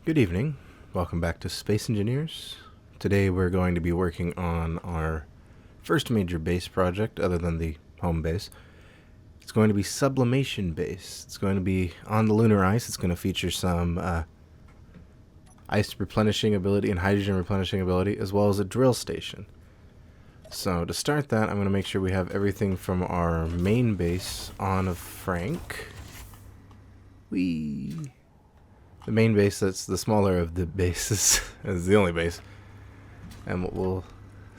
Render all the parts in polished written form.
Good evening. Welcome back to Space Engineers. Today we're going to be working on our first major base project other than the home base. It's going to be Sublimation base. It's going to be on the lunar ice. It's going to feature some ice replenishing ability and hydrogen replenishing ability, as well as a drill station. So to start that, I'm going to make sure we have everything from our main base on of Frank. Whee! The main base, that's the smaller of the bases, is the only base. And we'll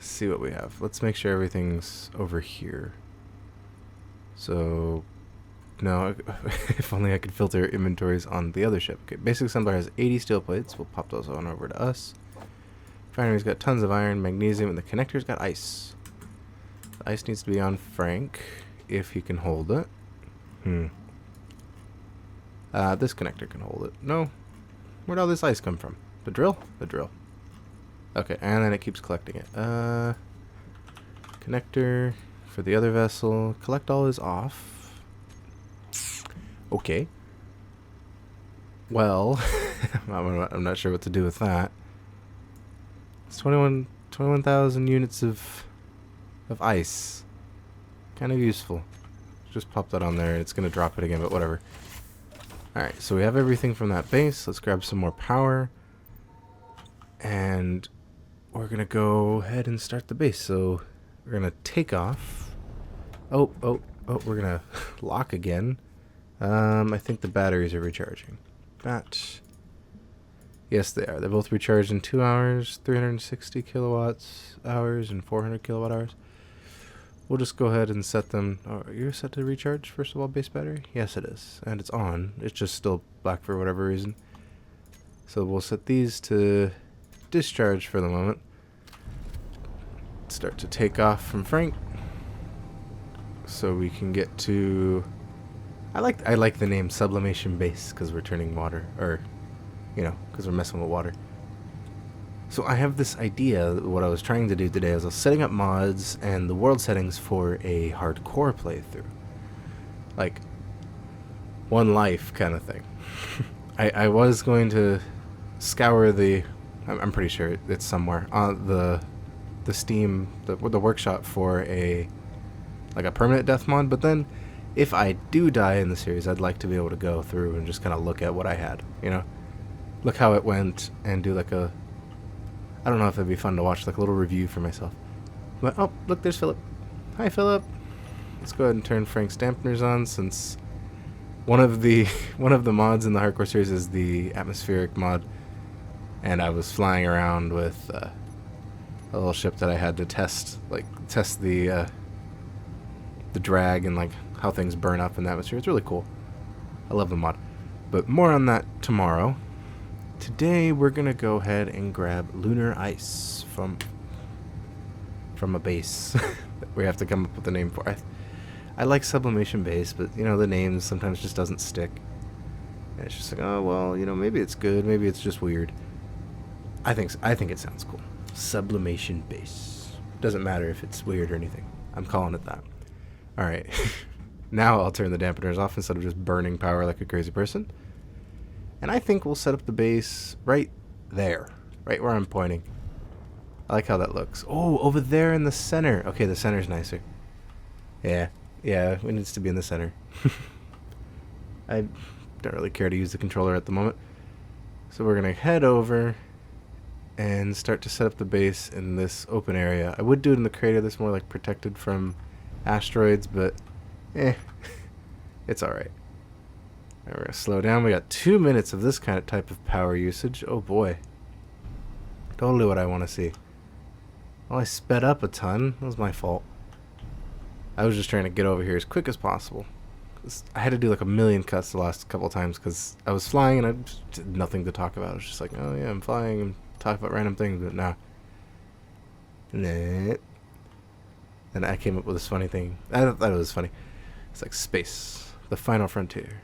see what we have. Let's make sure everything's over here. So, no, if only I could filter inventories on the other ship. Okay, basic assembler has 80 steel plates. We'll pop those on over to us. Refinery's got tons of iron, magnesium, and the connector's got ice. The ice needs to be on Frank, if he can hold it. This connector can hold it. No. Where'd all this ice come from? The drill? The drill. Okay, and then it keeps collecting it. Connector for the other vessel. Collect all is off. Okay. Well, I'm not sure what to do with that. It's 21,000 units of ice. Kind of useful. Just pop that on there. It's going to drop it again, but whatever. Alright, so we have everything from that base. Let's grab some more power. And we're going to go ahead and start the base. So we're going to take off. Oh, we're going to lock again. I think the batteries are recharging. Yes, they are. They're both recharged in 2 hours, 360 kilowatts hours, and 400 kilowatt hours. We'll just go ahead and set them. Oh, you're set to recharge, first of all, base battery? Yes, it is. And it's on. It's just still black for whatever reason. So we'll set these to discharge for the moment. Start to take off from Frank. So we can get to... I like the name Sublimation Base because we're turning water. Or, because we're messing with water. So I have this idea. What I was trying to do today is I was setting up mods and the world settings for a hardcore playthrough. Like, one life kind of thing. I was going to scour the... I'm pretty sure it's somewhere. The Steam, the workshop for a permanent death mod. But then, if I do die in the series, I'd like to be able to go through and just kind of look at what I had. Look how it went and do like a... I don't know if it'd be fun to watch like a little review for myself. But, oh, look, there's Philip. Hi, Philip. Let's go ahead and turn Frank's dampeners on since one of the mods in the hardcore series is the atmospheric mod. And I was flying around with a little ship that I had to test the drag and like how things burn up in the atmosphere. It's really cool. I love the mod. But more on that tomorrow. Today we're gonna go ahead and grab lunar ice from a base that we have to come up with a name for. I like Sublimation base, but the name sometimes just doesn't stick. And it's just like, oh well, maybe it's good, maybe it's just weird. I think it sounds cool. Sublimation base. Doesn't matter if it's weird or anything. I'm calling it that. All right. Now I'll turn the dampeners off instead of just burning power like a crazy person. And I think we'll set up the base right there. Right where I'm pointing. I like how that looks. Oh, over there in the center. Okay, the center's nicer. Yeah, it needs to be in the center. I don't really care to use the controller at the moment. So we're going to head over and start to set up the base in this open area. I would do it in the crater that's more like protected from asteroids, but it's alright. We're going to slow down. We got 2 minutes of this kind of type of power usage. Oh boy. Totally what I want to see. Well, I sped up a ton. That was my fault. I was just trying to get over here as quick as possible. I had to do like a million cuts the last couple of times because I was flying and I just had nothing to talk about. I was just like, oh yeah, I'm flying and talk about random things, but nah. And I came up with this funny thing. I thought it was funny. It's like space, the final frontier.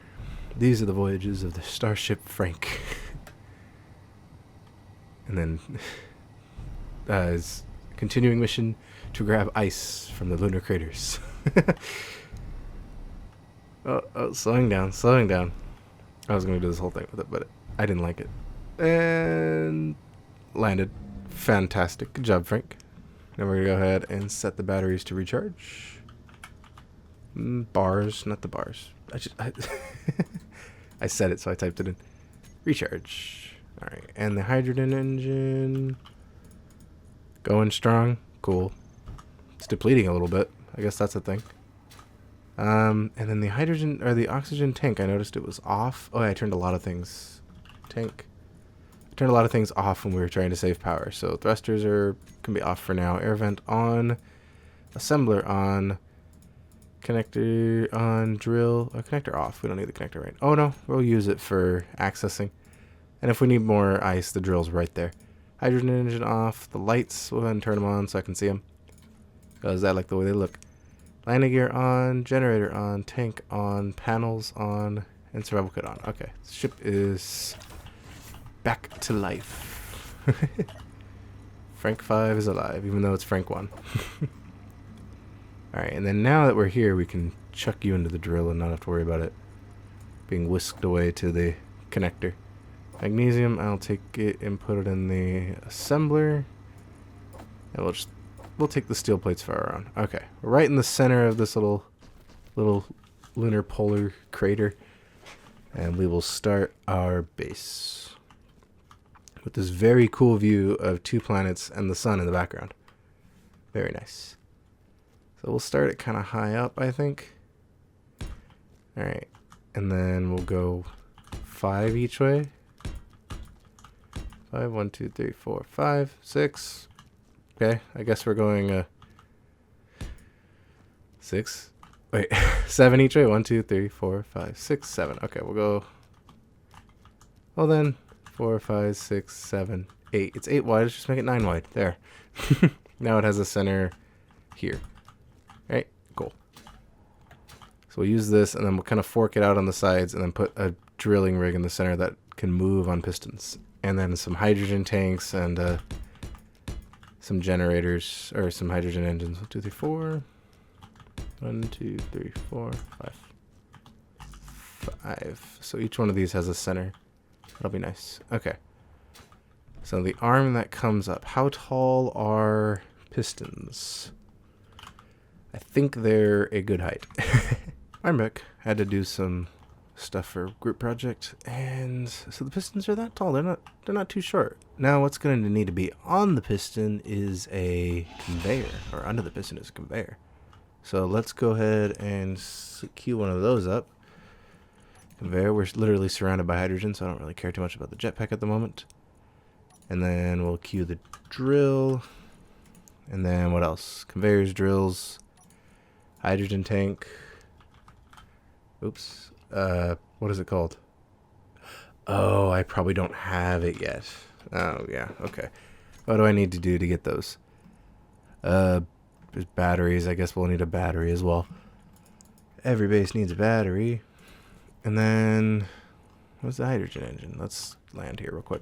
These are the voyages of the starship Frank. And then his continuing mission to grab ice from the lunar craters. oh, slowing down. I was going to do this whole thing with it, but I didn't like it. And landed. Fantastic. Good job, Frank. Now we're going to go ahead and set the batteries to recharge. Bars, not the bars. I said it, so I typed it in. Recharge. Alright, and the hydrogen engine. Going strong. Cool. It's depleting a little bit. I guess that's a thing. And then the hydrogen, or the oxygen tank, I noticed it was off. Oh, yeah, I turned a lot of things. Tank. I turned a lot of things off when we were trying to save power. So thrusters can be off for now. Air vent on. Assembler on. Connector on. Drill. Connector off. We don't need the connector right. Oh, no. We'll use it for accessing. And if we need more ice, the drill's right there. Hydrogen engine off. The lights, we'll go ahead and turn them on so I can see them. Because I like the way they look. Landing gear on. Generator on. Tank on. Panels on. And survival kit on. Okay. Ship is back to life. Frank 5 is alive, even though it's Frank 1. Alright, and then now that we're here, we can chuck you into the drill and not have to worry about it being whisked away to the connector. Magnesium, I'll take it and put it in the assembler. And we'll take the steel plates far around. Okay, we're right in the center of this little lunar polar crater. And we will start our base with this very cool view of 2 planets and the sun in the background. Very nice. So we'll start it kind of high up, I think. Alright, and then we'll go 5 each way. 5, 1, 2, 3, 4, 5, 6. Okay, I guess we're going 6. Wait, 7 each way. 1, 2, 3, 4, 5, 6, 7. Okay, we'll go. Well then, 4, 5, 6, 7, 8. It's 8 wide. Let's just make it 9 wide. There. Now it has a center here. Right? Cool. So we'll use this, and then we'll kind of fork it out on the sides, and then put a drilling rig in the center that can move on pistons. And then some hydrogen tanks and some generators, or some hydrogen engines. 1, 2, 3, 4. 1, 2, 3, 4, 5. So each one of these has a center. That'll be nice. Okay. So the arm that comes up. How tall are pistons? I think they're a good height. I'm back. Had to do some stuff for group project, and so the pistons are that tall. They're not too short. Now what's going to need to be on the piston is a conveyor, or under the piston is a conveyor. So let's go ahead and queue one of those up. Conveyor, we're literally surrounded by hydrogen, so I don't really care too much about the jetpack at the moment. And then we'll queue the drill. And then what else? Conveyors, drills, hydrogen tank. Oops. What is it called? Oh, I probably don't have it yet. Oh, yeah. Okay. What do I need to do to get those? There's batteries. I guess we'll need a battery as well. Every base needs a battery. And then, what's the hydrogen engine? Let's land here real quick.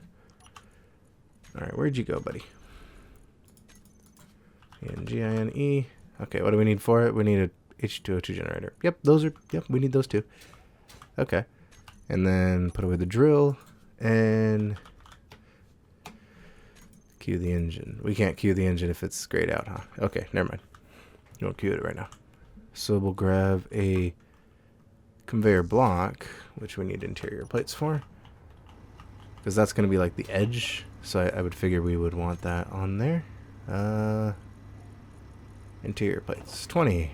Alright, where'd you go, buddy? N-G-I-N-E. Okay, what do we need for it? We need a H2O2 generator. Yep, we need those too. Okay. And then put away the drill and cue the engine. We can't cue the engine if it's grayed out, huh? Okay, never mind. You won't cue it right now. So we'll grab a conveyor block, which we need interior plates for, because that's going to be like the edge. So I would figure we would want that on there. Interior plates, 20.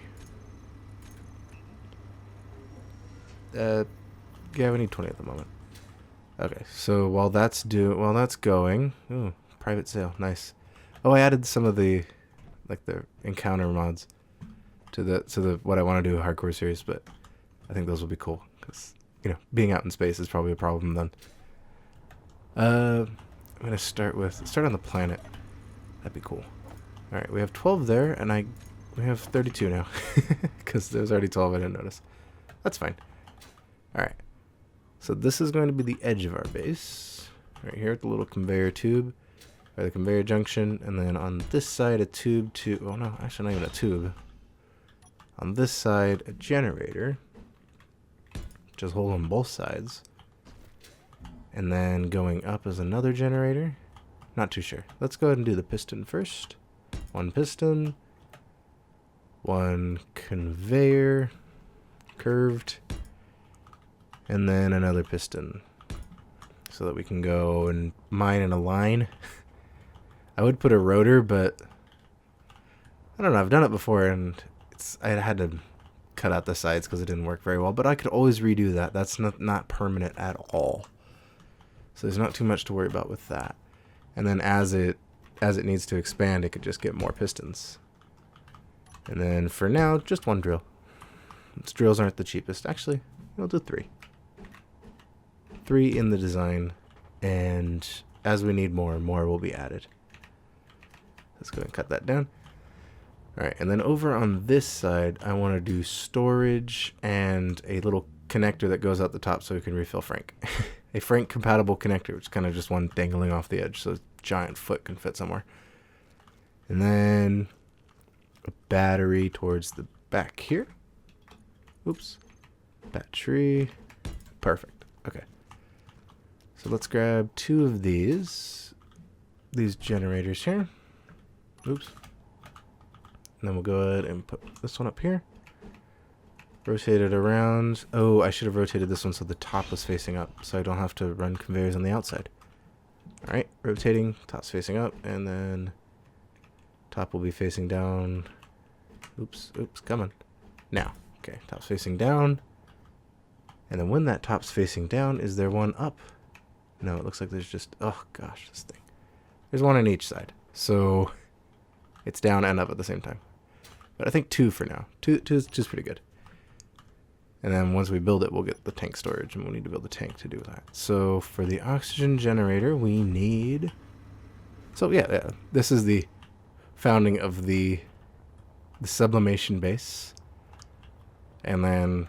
Yeah, we need 20 at the moment. Okay, so while that's going, ooh, private sale, nice. Oh, I added some of the encounter mods to the what I want to do a hardcore series, but I think those will be cool because being out in space is probably a problem then. I'm gonna start on the planet. That'd be cool. All right, we have 12 there, and we have 32 now because there was already 12 I didn't notice. That's fine. All right. So this is going to be the edge of our base. Right here at the little conveyor tube, or the conveyor junction, and then on this side a tube to, oh no, actually not even a tube. On this side a generator, which is hole on both sides. And then going up is another generator. Not too sure. Let's go ahead and do the piston first. One piston. One conveyor. Curved. And then another piston. So that we can go and mine in a line. I would put a rotor, but I don't know. I've done it before, and I had to cut out the sides because it didn't work very well. But I could always redo that. That's not permanent at all. So there's not too much to worry about with that. And then as it needs to expand, it could just get more pistons. And then for now, just one drill. Its drills aren't the cheapest. Actually, we'll do 3. 3 in the design, and as we need more will be added. Let's go ahead and cut that down. Alright, and then over on this side, I want to do storage and a little connector that goes out the top so we can refill Frank. A Frank compatible connector, which is kind of just one dangling off the edge so a giant foot can fit somewhere. And then a battery towards the back here. Oops. Battery. Perfect. Okay. So let's grab 2 of these generators here. Oops. And then we'll go ahead and put this one up here. Rotate it around. Oh, I should have rotated this one so the top was facing up, so I don't have to run conveyors on the outside. Alright, rotating, top's facing up, and then top will be facing down. Oops, come on. Now, okay, top's facing down. And then when that top's facing down, is there one up? No, it looks like there's just, oh gosh, this thing. There's one on each side. So it's down and up at the same time. But I think 2 for now. 2 is just pretty good. And then once we build it, we'll get the tank storage, and we'll need to build a tank to do that. So for the oxygen generator, we need... So yeah, this is the founding of the sublimation base. And then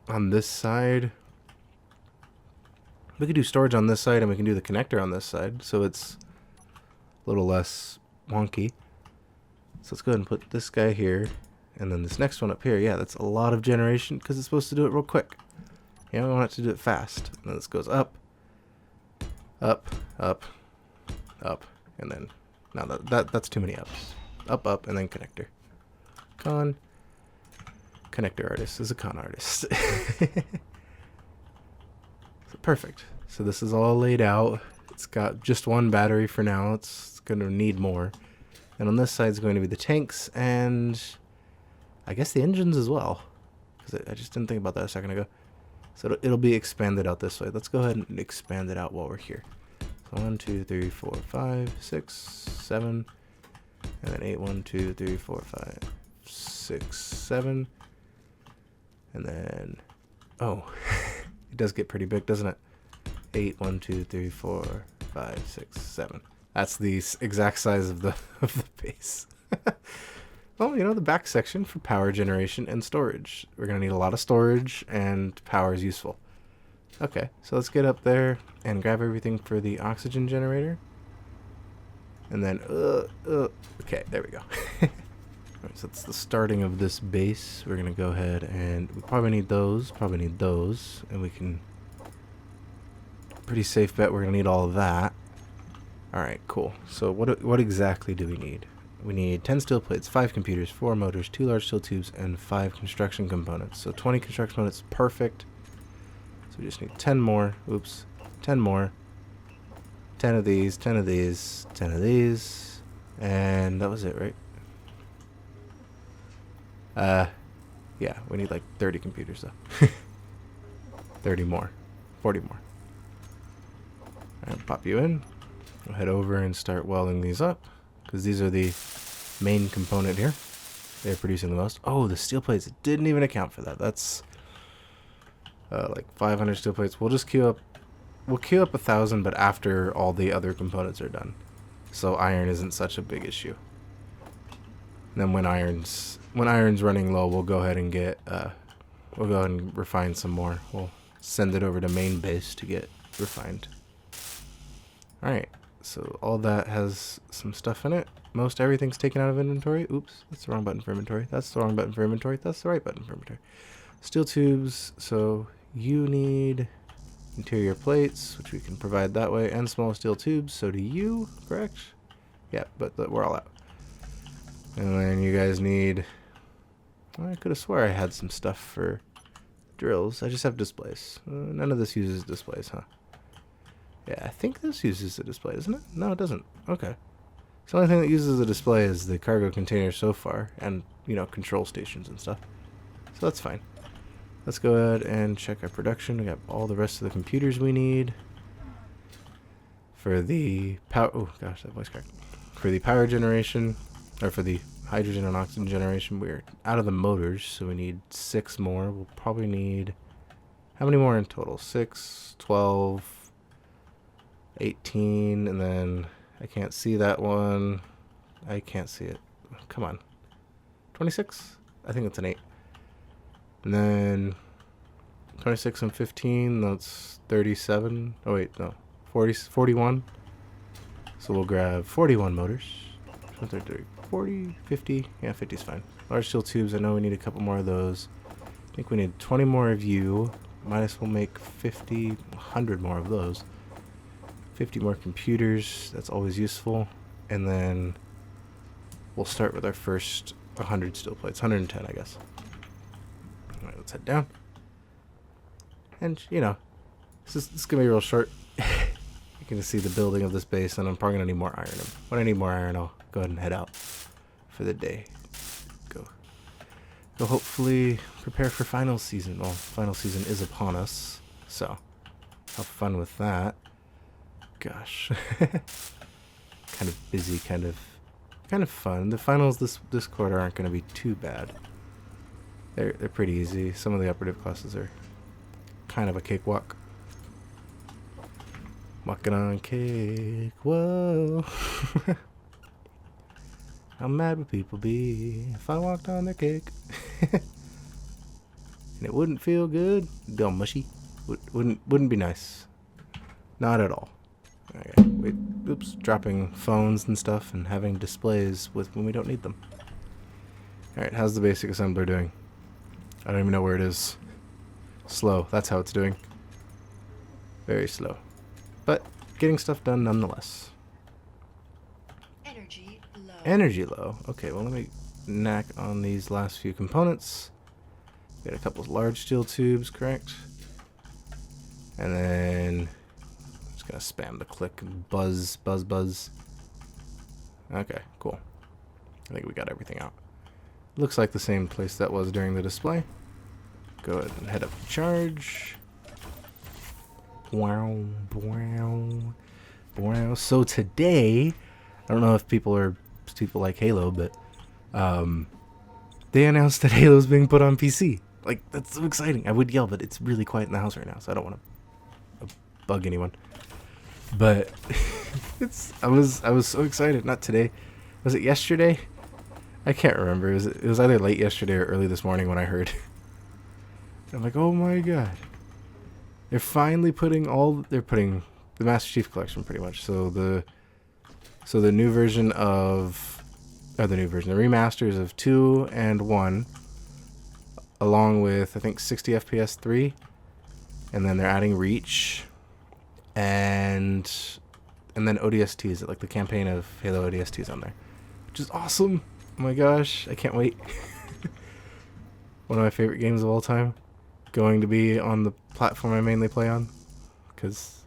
on this side, we could do storage on this side, and we can do the connector on this side, so it's a little less wonky. So let's go ahead and put this guy here. And then this next one up here, yeah, that's a lot of generation because it's supposed to do it real quick. Yeah, we want it to do it fast. And then this goes up, up, up, up, and then now that's too many ups. Up, up, and then connector. Connector artist is a con artist. So perfect. So this is all laid out. It's got just one battery for now. It's going to need more. And on this side is going to be the tanks and I guess the engines as well, because I just didn't think about that a second ago. So it'll be expanded out this way. Let's go ahead and expand it out while we're here. So 1, 2, 3, 4, 5, 6, 7, and then 8. 1, 2, 3, 4, 5, 6, 7, and then oh, it does get pretty big, doesn't it? 8. 1, 2, 3, 4, 5, 6, 7. That's the exact size of the base. Well, you know, the back section for power generation and storage. We're going to need a lot of storage, and power is useful. Okay, so let's get up there and grab everything for the oxygen generator. And then, okay, there we go. Alright, so that's the starting of this base. We're going to go ahead and we probably need those, and we can, pretty safe bet we're going to need all of that. Alright, cool. So what exactly do we need? We need 10 steel plates, 5 computers, 4 motors, 2 large steel tubes, and 5 construction components. So 20 construction components, perfect. So we just need 10 more. Oops. 10 more. 10 of these, 10 of these, 10 of these. And that was it, right? Yeah, we need like 30 computers though. 30 more. 40 more. Alright, pop you in. We'll head over and start welding these up, because these are the main component here. They're producing the most. Oh, the steel plates didn't even account for that. That's like 500 steel plates. We'll just queue up. We'll queue up 1,000, but after all the other components are done. So iron isn't such a big issue. And then when iron's running low, we'll go ahead and get we'll go ahead and refine some more. We'll send it over to main base to get refined. All right. So all that has some stuff in it. Most everything's taken out of inventory. Oops, that's the wrong button for inventory. That's the wrong button for inventory. That's the right button for inventory. Steel tubes. So you need Interior plates, which we can provide that way, and small steel tubes. So do you, correct? Yeah, but we're all out. And then you guys need... Well, I could have swore I had some stuff for drills. I just have displays. None of this uses displays, huh? Yeah, I think this uses a display, doesn't it? No, it doesn't. Okay. So the only thing that uses a display is the cargo container so far, and, you know, control stations and stuff. So that's fine. Let's go ahead and check our production. We got all the rest of the computers we need. For the power... Oh, gosh, that voice cracked. For the power generation, or for the hydrogen and oxygen generation, we're out of the motors, so we need 6 more. We'll probably need... How many more in total? 6, 12, 18, and then... I can't see that one. I can't see it. Come on. 26? I think it's an 8. And then 26 and 15, that's 37. Oh, wait, no. 41. So we'll grab 41 motors. 40, 50. Yeah, 50 is fine. Large steel tubes, I know we need a couple more of those. I think we need 20 more of you. Might as well make 50, 100 more of those. 50 more computers, that's always useful. And then we'll start with our first 100 steel plates. 110, I guess. Alright, let's head down. And, you know, this is going to be real short. You can see the building of this base, and I'm probably going to need more iron. When I need more iron, I'll go ahead and head out for the day. Go hopefully prepare for final season. Well, final season is upon us, so have fun with that. Gosh. Kind of busy, kind of fun. The finals this quarter aren't going to be too bad. They're pretty easy. Some of the operative classes are kind of a cakewalk. Walking on cake, whoa. How mad would people be if I walked on their cake? And it wouldn't feel good. Go mushy. Wouldn't be nice. Not at all. Okay, wait, oops, dropping phones and stuff and having displays when we don't need them. Alright, how's the basic assembler doing? I don't even know where it is. Slow, that's how it's doing. Very slow. But getting stuff done nonetheless. Energy low. Energy low. Okay, well let me knack on these last few components. Got a couple of large steel tubes, correct? And then... Gonna spam the click and buzz. Okay, cool. I think we got everything out. Looks like the same place that was during the display. Go ahead and head up to charge. Wow. So today, I don't know if people like Halo, but they announced that Halo's being put on PC. Like, that's so exciting. I would yell, but it's really quiet in the house right now, so I don't want to bug anyone. But I was so excited. Not today. Was it yesterday? I can't remember. It was either late yesterday or early this morning when I heard. I'm like, oh my god. They're finally putting the Master Chief Collection pretty much. So the new version the remasters of 2 and 1, along with I think 60 FPS 3, and then they're adding Reach. And then ODSTs, like the campaign of Halo ODSTs on there, which is awesome. Oh my gosh, I can't wait. One of my favorite games of all time, going to be on the platform I mainly play on, because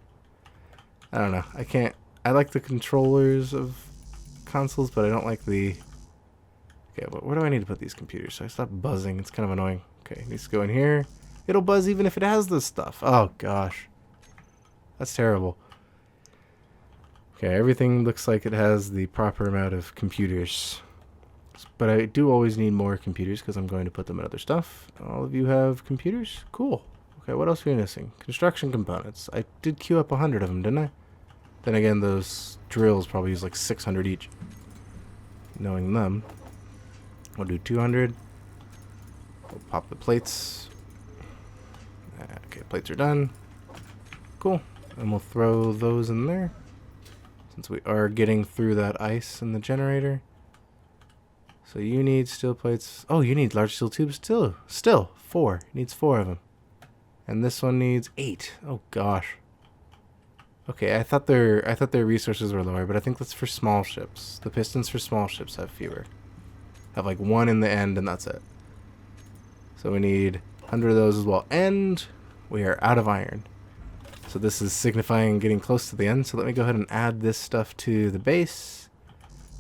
I don't know, I like the controllers of consoles, but I don't like the... Okay, but where do I need to put these computers? So I stop buzzing, it's kind of annoying. Okay, it needs to go in here. It'll buzz even if it has this stuff. Oh gosh. That's terrible. Okay, everything looks like it has the proper amount of computers. But I do always need more computers because I'm going to put them in other stuff. All of you have computers? Cool. Okay, what else are we missing? Construction components. I did queue up 100 of them, didn't I? Then again, those drills probably use like 600 each. Knowing them. We'll do 200. We'll pop the plates. Okay, plates are done. Cool. And we'll throw those in there, since we are getting through that ice in the generator. So you need steel plates. Oh, you need large steel tubes too. Still 4. Needs 4 of them. And this one needs 8. Oh gosh. Okay, I thought their resources were lower, but I think that's for small ships. The pistons for small ships have fewer. Have like 1 in the end, and that's it. So we need 100 of those as well. And we are out of iron. So this is signifying getting close to the end. So let me go ahead and add this stuff to the base.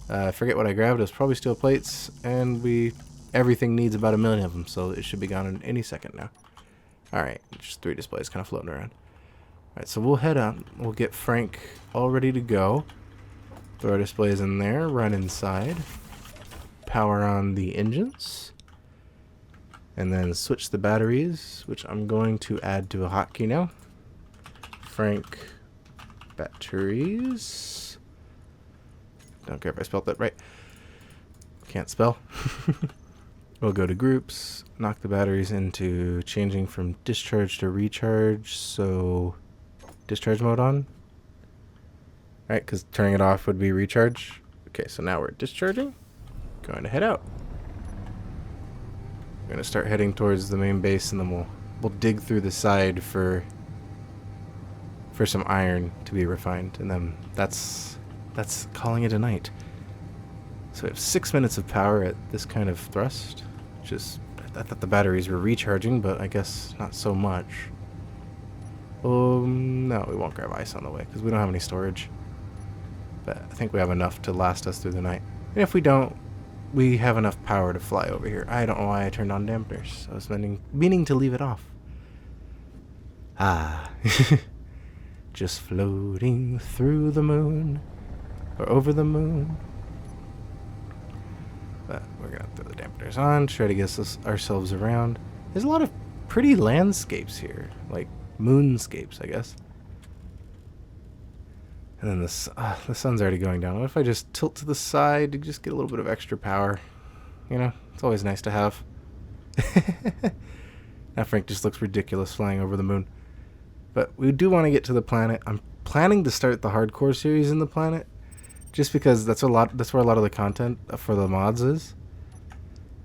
I forget what I grabbed. It was probably steel plates. And everything needs about 1 million of them. So it should be gone in any second now. Alright, just 3 displays kind of floating around. Alright, so we'll head up. We'll get Frank all ready to go. Throw our displays in there. Run inside. Power on the engines. And then switch the batteries, which I'm going to add to a hotkey now. Frank batteries. Don't care if I spelled that right. Can't spell. We'll go to groups, knock the batteries into changing from discharge to recharge. So discharge mode on. Alright, because turning it off would be recharge. Okay, so now we're discharging. Going to head out. We're going to start heading towards the main base, and then we'll dig through the side for some iron to be refined, and then that's calling it a night. So we have 6 minutes of power at this kind of thrust, which is, I thought the batteries were recharging, but I guess not so much. No, we won't grab ice on the way because we don't have any storage. But I think we have enough to last us through the night. And if we don't, we have enough power to fly over here. I don't know why I turned on dampeners. I was meaning to leave it off. Ah. Just floating through the moon. Or over the moon. But we're going to throw the dampeners on. Try to get ourselves around. There's a lot of pretty landscapes here. Like moonscapes, I guess. And then the sun's already going down. What if I just tilt to the side to just get a little bit of extra power? You know, it's always nice to have. Now Frank just looks ridiculous flying over the moon. But we do want to get to the planet. I'm planning to start the hardcore series in the planet, just because that's where a lot of the content for the mods is.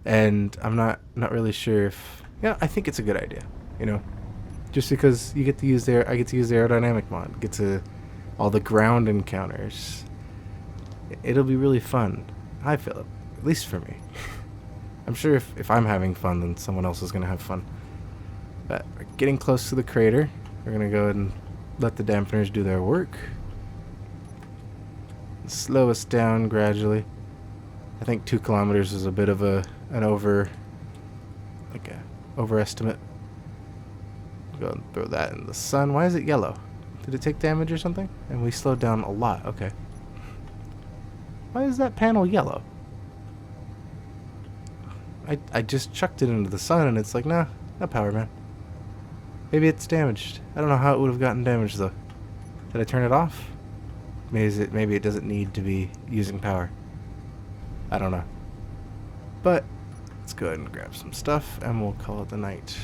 And I'm not really sure if, yeah, I think it's a good idea. You know, just because I get to use the aerodynamic mod, get to all the ground encounters. It'll be really fun. I feel it. At least for me. I'm sure if I'm having fun, then someone else is going to have fun. But we're getting close to the crater. We're going to go ahead and let the dampeners do their work. Slow us down gradually. I think 2 kilometers is a bit of an overestimate. Go and throw that in the sun. Why is it yellow? Did it take damage or something? And we slowed down a lot. Okay. Why is that panel yellow? I just chucked it into the sun and it's like, nah, no power, man. Maybe it's damaged. I don't know how it would have gotten damaged though. Did I turn it off? Maybe it doesn't need to be using power. I don't know. But let's go ahead and grab some stuff and we'll call it the night.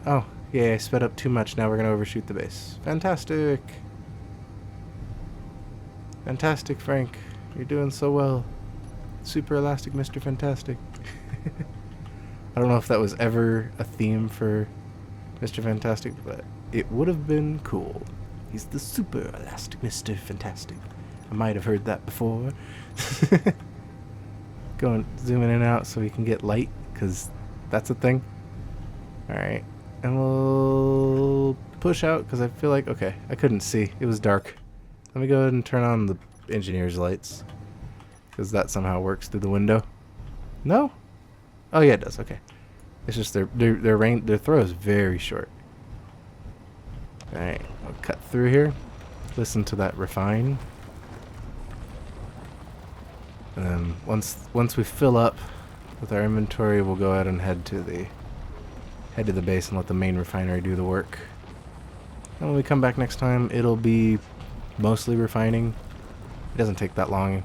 Oh, yeah, I sped up too much. Now we're going to overshoot the base. Fantastic. Fantastic, Frank. You're doing so well. Super elastic Mr. Fantastic. I don't know if that was ever a theme for Mr. Fantastic, but it would have been cool. He's the super elastic Mr. Fantastic. I might have heard that before. Going zooming in and out so we can get light, because that's a thing. Alright. And we'll push out because I feel like, okay, I couldn't see. It was dark. Let me go ahead and turn on the engineer's lights, because that somehow works through the window. No? Oh yeah, it does. Okay. It's just their throw is very short. Alright, I'll cut through here. Listen to that refine. And then once we fill up with our inventory, we'll go ahead and head to the base and let the main refinery do the work. And when we come back next time, it'll be mostly refining. It doesn't take that long.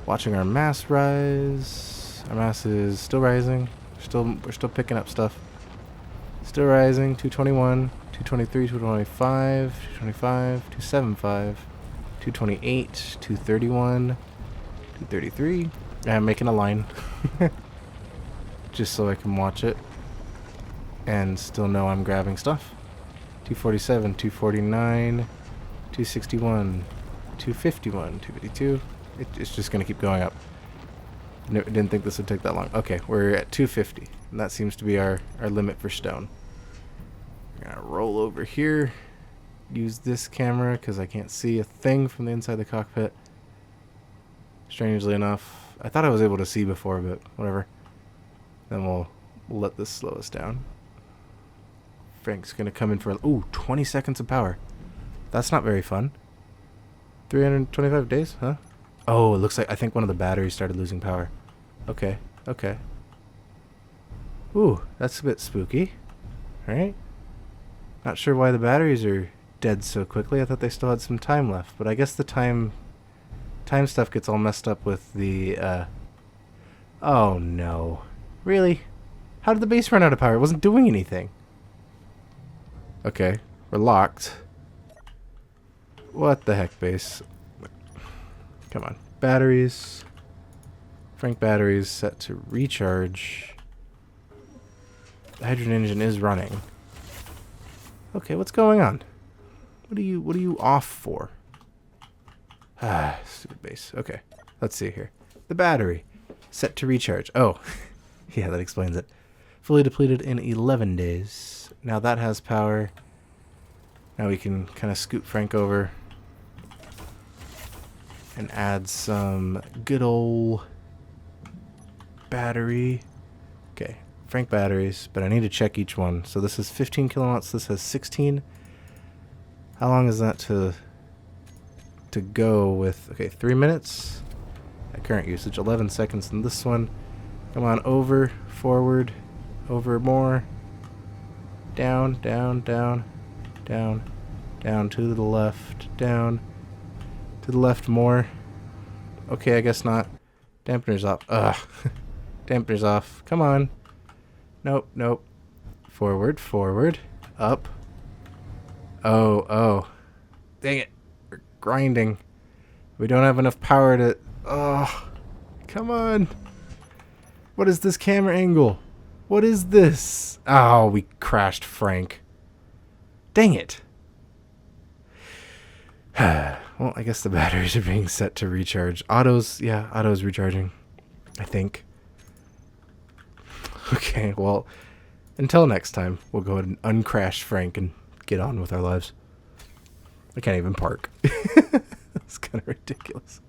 Watching our mass rise. Our mass is still rising. We're still picking up stuff. Still rising. 221, 223, 225, 225, 275, 228, 231, 233. I'm making a line. Just so I can watch it. And still know I'm grabbing stuff. 247, 249, 261, 251, 252. It's just going to keep going up. Didn't think this would take that long. Okay, we're at 250. And that seems to be our limit for stone. We're going to roll over here. Use this camera because I can't see a thing from the inside the cockpit. Strangely enough. I thought I was able to see before, but whatever. Then we'll let this slow us down. Frank's going to come in for... Ooh, 20 seconds of power. That's not very fun. 325 days, huh? Oh, it looks like... I think one of the batteries started losing power. Okay, okay. Ooh, that's a bit spooky. Alright. Not sure why the batteries are dead so quickly. I thought they still had some time left. But I guess the time stuff gets all messed up with the... Oh, no. Really? How did the base run out of power? It wasn't doing anything. Okay, we're locked. What the heck, base? Come on. Batteries. Frank batteries set to recharge. The hydrogen engine is running. Okay, what's going on? What are you off for? Ah, stupid base. Okay, let's see here. The battery set to recharge. Oh, yeah, that explains it. Fully depleted in 11 days. Now that has power. Now we can kind of scoot Frank over and add some good old battery. Okay, Frank batteries, but I need to check each one. So this is 15 kilowatts, this has 16. How long is that to go with? Okay, 3 minutes at current usage, 11 seconds in this one. Come on, over, forward, over more. Down, down, down, down, down to the left, down, to the left more. Okay, I guess not. Dampener's off. Ugh. Dampener's off. Come on. Nope, nope. Forward, forward, up. Oh, oh. Dang it. We're grinding. We don't have enough power to... Oh, come on. What is this camera angle? What is this? Oh, we crashed Frank. Dang it. Well, I guess the batteries are being set to recharge. Auto's, yeah, auto's recharging. I think. Okay, well, until next time, we'll go ahead and uncrash Frank and get on with our lives. I can't even park. It's kind of ridiculous.